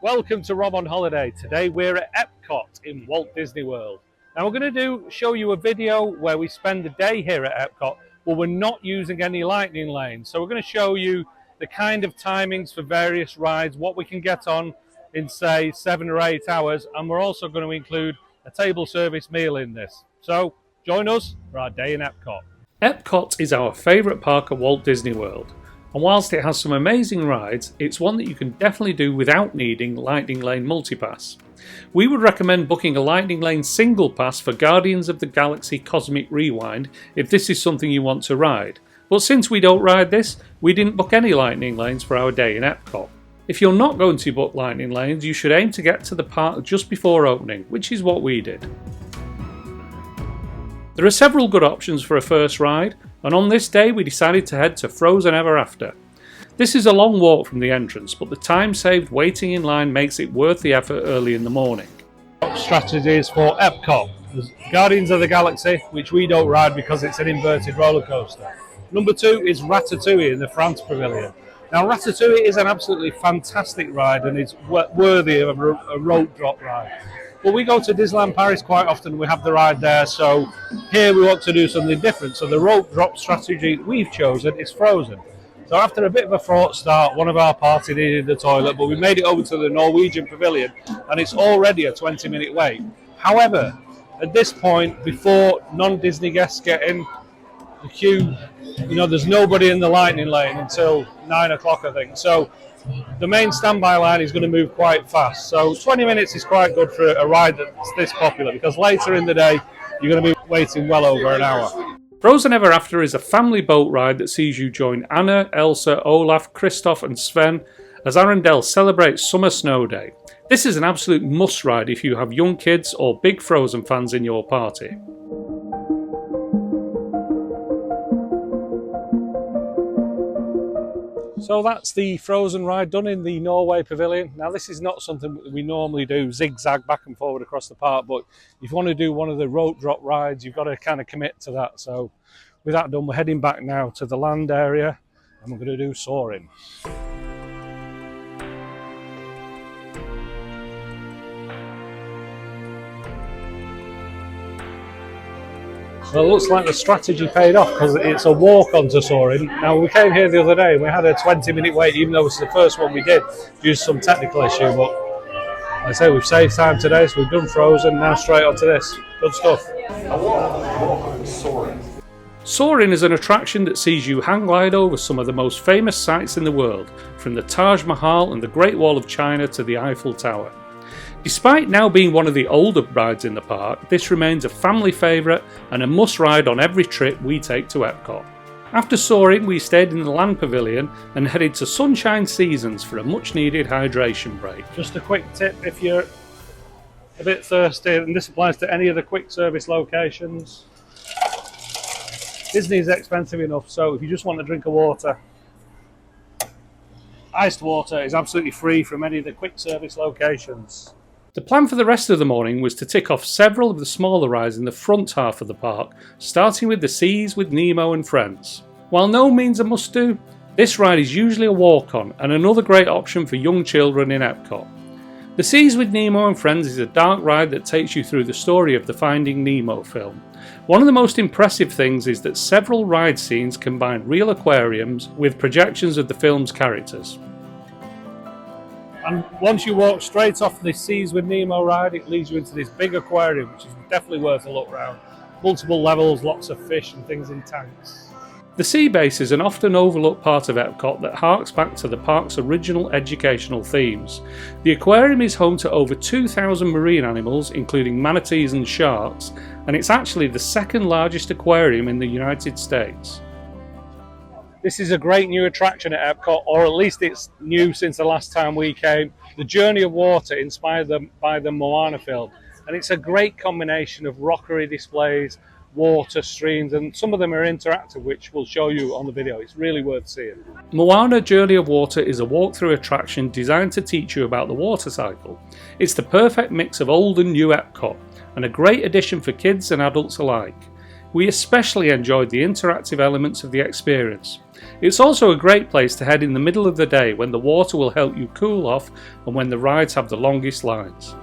Welcome to Rob on Holiday. Today we're at EPCOT in Walt Disney World. Now we're going to show you a video where we spend the day here at EPCOT, but we're not using any lightning lanes. So we're going to show you the kind of timings for various rides, what we can get on in say 7 or 8 hours, and we're also going to include a table service meal in this. So join us for our day in EPCOT. EPCOT is our favourite park at Walt Disney World. And whilst it has some amazing rides, it's one that you can definitely do without needing Lightning Lane Multipass. We would recommend booking a Lightning Lane Single Pass for Guardians of the Galaxy Cosmic Rewind if this is something you want to ride. But since we don't ride this, we didn't book any Lightning Lanes for our day in Epcot. If you're not going to book Lightning Lanes, you should aim to get to the park just before opening, which is what we did. There are several good options for a first ride, and on this day we decided to head to Frozen Ever After. This is a long walk from the entrance, but the time saved waiting in line makes it worth the effort early in the morning. Strategies for Epcot. There's Guardians of the Galaxy, which we don't ride because it's an inverted roller coaster. Number 2 is Ratatouille in the France Pavilion. Now Ratatouille is an absolutely fantastic ride and it's worthy of a rope drop ride. But we go to Disneyland Paris quite often, we have the ride there, so here we want to do something different. So the rope drop strategy we've chosen is Frozen. So after a bit of a fraught start, one of our party needed the toilet, but we made it over to the Norwegian Pavilion and it's already a 20-minute wait. However, at this point, before non-Disney guests get in, the queue, there's nobody in the Lightning Lane until 9 o'clock, I think. So the main standby line is going to move quite fast. So 20 minutes is quite good for a ride that's this popular, because later in the day, you're going to be waiting well over an hour. Frozen Ever After is a family boat ride that sees you join Anna, Elsa, Olaf, Kristoff and Sven as Arendelle celebrates Summer Snow Day. This is an absolute must ride if you have young kids or big Frozen fans in your party. So that's the Frozen ride done in the Norway Pavilion. Now this is not something that we normally do, zigzag back and forward across the park, but if you want to do one of the rope drop rides, you've got to kind of commit to that. So with that done, we're heading back now to the land area and we're going to do Soarin. Well, it looks like the strategy paid off because it's a walk onto Soarin. Now, we came here the other day and we had a 20-minute wait, even though it's the first one we did, due to some technical issue. But like I say, we've saved time today, so we've done Frozen, now straight onto this. Good stuff. Soarin is an attraction that sees you hang glide over some of the most famous sights in the world, from the Taj Mahal and the Great Wall of China to the Eiffel Tower. Despite now being one of the older rides in the park, this remains a family favourite and a must ride on every trip we take to Epcot. After Soarin, we stayed in the Land Pavilion and headed to Sunshine Seasons for a much needed hydration break. Just a quick tip if you're a bit thirsty, and this applies to any of the quick service locations. Disney is expensive enough, so if you just want a drink of water, iced water is absolutely free from any of the quick service locations. The plan for the rest of the morning was to tick off several of the smaller rides in the front half of the park, starting with the Seas with Nemo and Friends. While no means a must-do, this ride is usually a walk-on and another great option for young children in Epcot. The Seas with Nemo and Friends is a dark ride that takes you through the story of the Finding Nemo film. One of the most impressive things is that several ride scenes combine real aquariums with projections of the film's characters. And once you walk straight off the Seas with Nemo ride, it leads you into this big aquarium, which is definitely worth a look round. Multiple levels, lots of fish and things in tanks. The sea base is an often overlooked part of Epcot that harks back to the park's original educational themes. The aquarium is home to over 2,000 marine animals, including manatees and sharks, and it's actually the second largest aquarium in the United States. This is a great new attraction at Epcot, or at least it's new since the last time we came. The Journey of Water, inspired by the Moana film. And it's a great combination of rockery displays, water streams, and some of them are interactive, which we'll show you on the video. It's really worth seeing. Moana Journey of Water is a walkthrough attraction designed to teach you about the water cycle. It's the perfect mix of old and new Epcot, and a great addition for kids and adults alike. We especially enjoyed the interactive elements of the experience. It's also a great place to head in the middle of the day when the water will help you cool off and when the rides have the longest lines.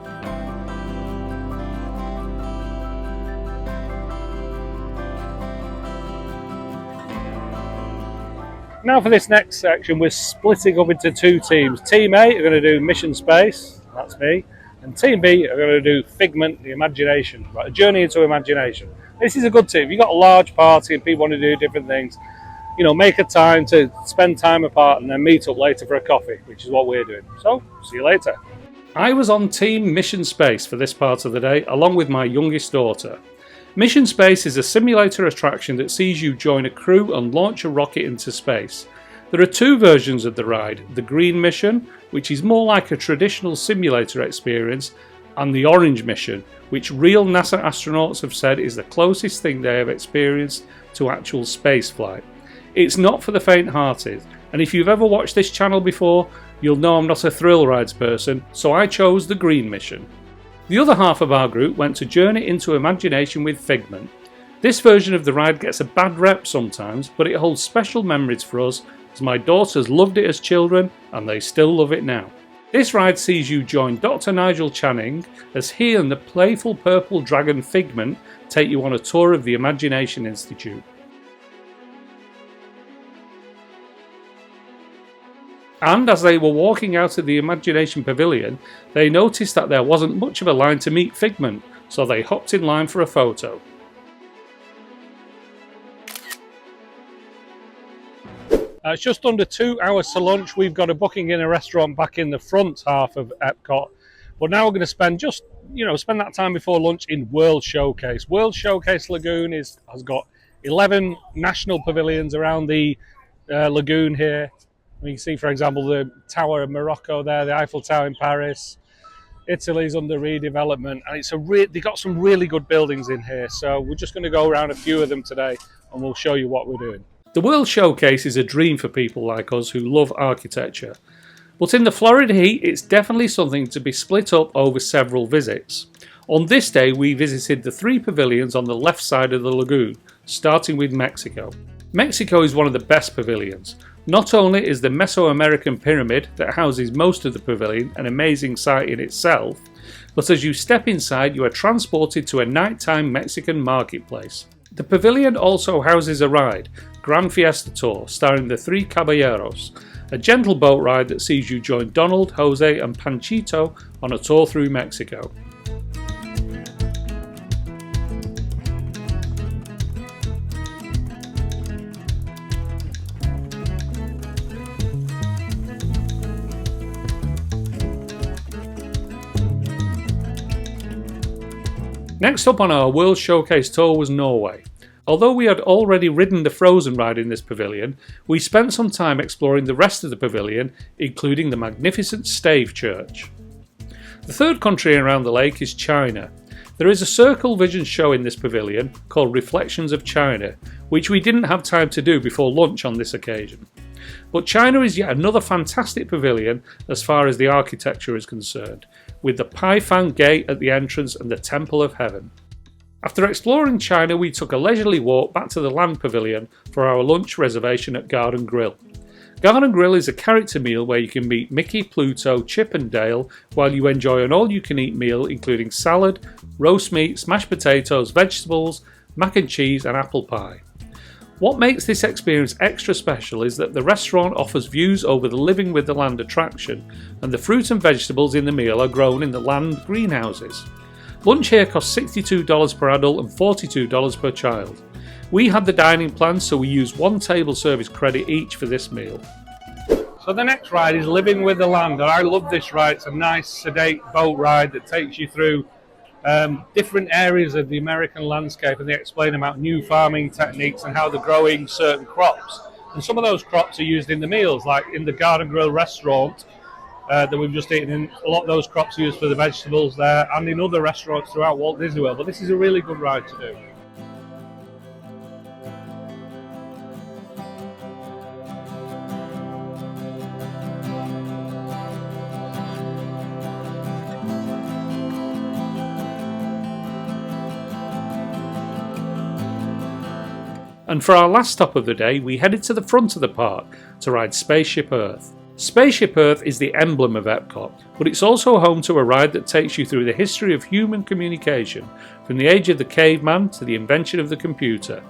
Now for this next section, we're splitting up into two teams. Team A are going to do Mission Space, that's me, and Team B are going to do Figment, the Imagination, right, a journey into imagination. This is a good team. If you've got a large party and people want to do different things, you know, make a time to spend time apart and then meet up later for a coffee, which is what we're doing. So, see you later. I was on Team Mission Space for this part of the day, along with my youngest daughter. Mission Space is a simulator attraction that sees you join a crew and launch a rocket into space. There are two versions of the ride, the Green Mission, which is more like a traditional simulator experience, and the Orange Mission, which real NASA astronauts have said is the closest thing they have experienced to actual spaceflight. It's not for the faint-hearted, and if you've ever watched this channel before, you'll know I'm not a thrill rides person, so I chose the Green Mission. The other half of our group went to journey into imagination with Figment. This version of the ride gets a bad rep sometimes, but it holds special memories for us as my daughters loved it as children and they still love it now. This ride sees you join Dr. Nigel Channing as he and the playful purple dragon Figment take you on a tour of the Imagination Institute. And as they were walking out of the Imagination Pavilion, they noticed that there wasn't much of a line to meet Figment, so they hopped in line for a photo. It's just under 2 hours to lunch. We've got a booking in a restaurant back in the front half of EPCOT. But now we're going to spend spend that time before lunch in World Showcase. World Showcase Lagoon has got 11 national pavilions around the lagoon here. You can see, for example, the Tower of Morocco there, the Eiffel Tower in Paris. Italy's under redevelopment, and they've got some really good buildings in here. So we're just going to go around a few of them today, and we'll show you what we're doing. The World Showcase is a dream for people like us who love architecture. But in the Florida heat, it's definitely something to be split up over several visits. On this day, we visited the 3 pavilions on the left side of the lagoon, starting with Mexico. Mexico is one of the best pavilions. Not only is the Mesoamerican pyramid that houses most of the pavilion an amazing sight in itself, but as you step inside you are transported to a nighttime Mexican marketplace. The pavilion also houses a ride, Grand Fiesta Tour, starring the 3 Caballeros, a gentle boat ride that sees you join Donald, Jose and Panchito on a tour through Mexico. Next up on our World Showcase tour was Norway. Although we had already ridden the Frozen ride in this pavilion, we spent some time exploring the rest of the pavilion, including the magnificent Stave Church. The third country around the lake is China. There is a circle vision show in this pavilion called Reflections of China, which we didn't have time to do before lunch on this occasion. But China is yet another fantastic pavilion as far as the architecture is concerned, with the Paifang Gate at the entrance and the Temple of Heaven. After exploring China, we took a leisurely walk back to the Land Pavilion for our lunch reservation at Garden Grill. Garden Grill is a character meal where you can meet Mickey, Pluto, Chip and Dale while you enjoy an all-you-can-eat meal including salad, roast meat, mashed potatoes, vegetables, mac and cheese and apple pie. What makes this experience extra special is that the restaurant offers views over the Living with the Land attraction, and the fruit and vegetables in the meal are grown in the Land greenhouses. Lunch here costs $62 per adult and $42 per child. We had the dining plan, so we used 1 table service credit each for this meal. So the next ride is Living with the Land, and I love this ride. It's a nice sedate boat ride that takes you through different areas of the American landscape, and they explain about new farming techniques and how they're growing certain crops. And some of those crops are used in the meals, like in the Garden Grill restaurant that we've just eaten in. A lot of those crops are used for the vegetables there, and in other restaurants throughout Walt Disney World. But this is a really good ride to do. And for our last stop of the day, we headed to the front of the park to ride Spaceship Earth. Spaceship Earth is the emblem of EPCOT, but it's also home to a ride that takes you through the history of human communication, from the age of the caveman to the invention of the computer.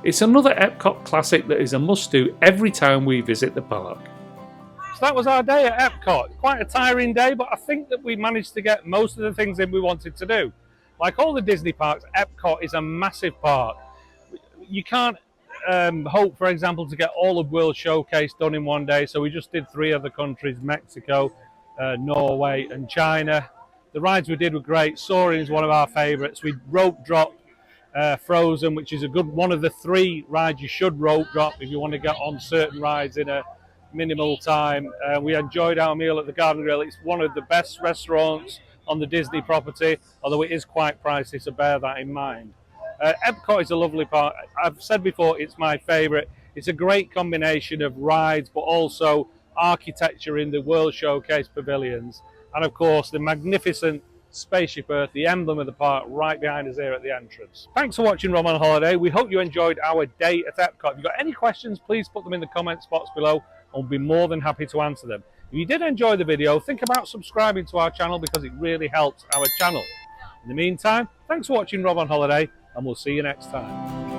It's another EPCOT classic that is a must-do every time we visit the park. So that was our day at EPCOT. Quite a tiring day, but I think that we managed to get most of the things in we wanted to do. Like all the Disney parks, EPCOT is a massive park. You can't hope, for example, to get all of World Showcase done in one day, so we just did 3 other countries: Mexico, Norway and China. The rides we did were great. Soarin is one of our favourites. We rope dropped Frozen, which is one of the 3 rides you should rope drop if you want to get on certain rides in a minimal time. We enjoyed our meal at the Garden Grill. It's one of the best restaurants on the Disney property, although it is quite pricey, so bear that in mind. EPCOT is a lovely park. I've said before, it's my favourite. It's a great combination of rides, but also architecture in the World Showcase pavilions. And of course, the magnificent Spaceship Earth, the emblem of the park, right behind us here at the entrance. Thanks for watching Rob on Holiday. We hope you enjoyed our day at EPCOT. If you've got any questions, please put them in the comments box below, and we'll be more than happy to answer them. If you did enjoy the video, think about subscribing to our channel because it really helps our channel. In the meantime, thanks for watching Rob on Holiday, and we'll see you next time.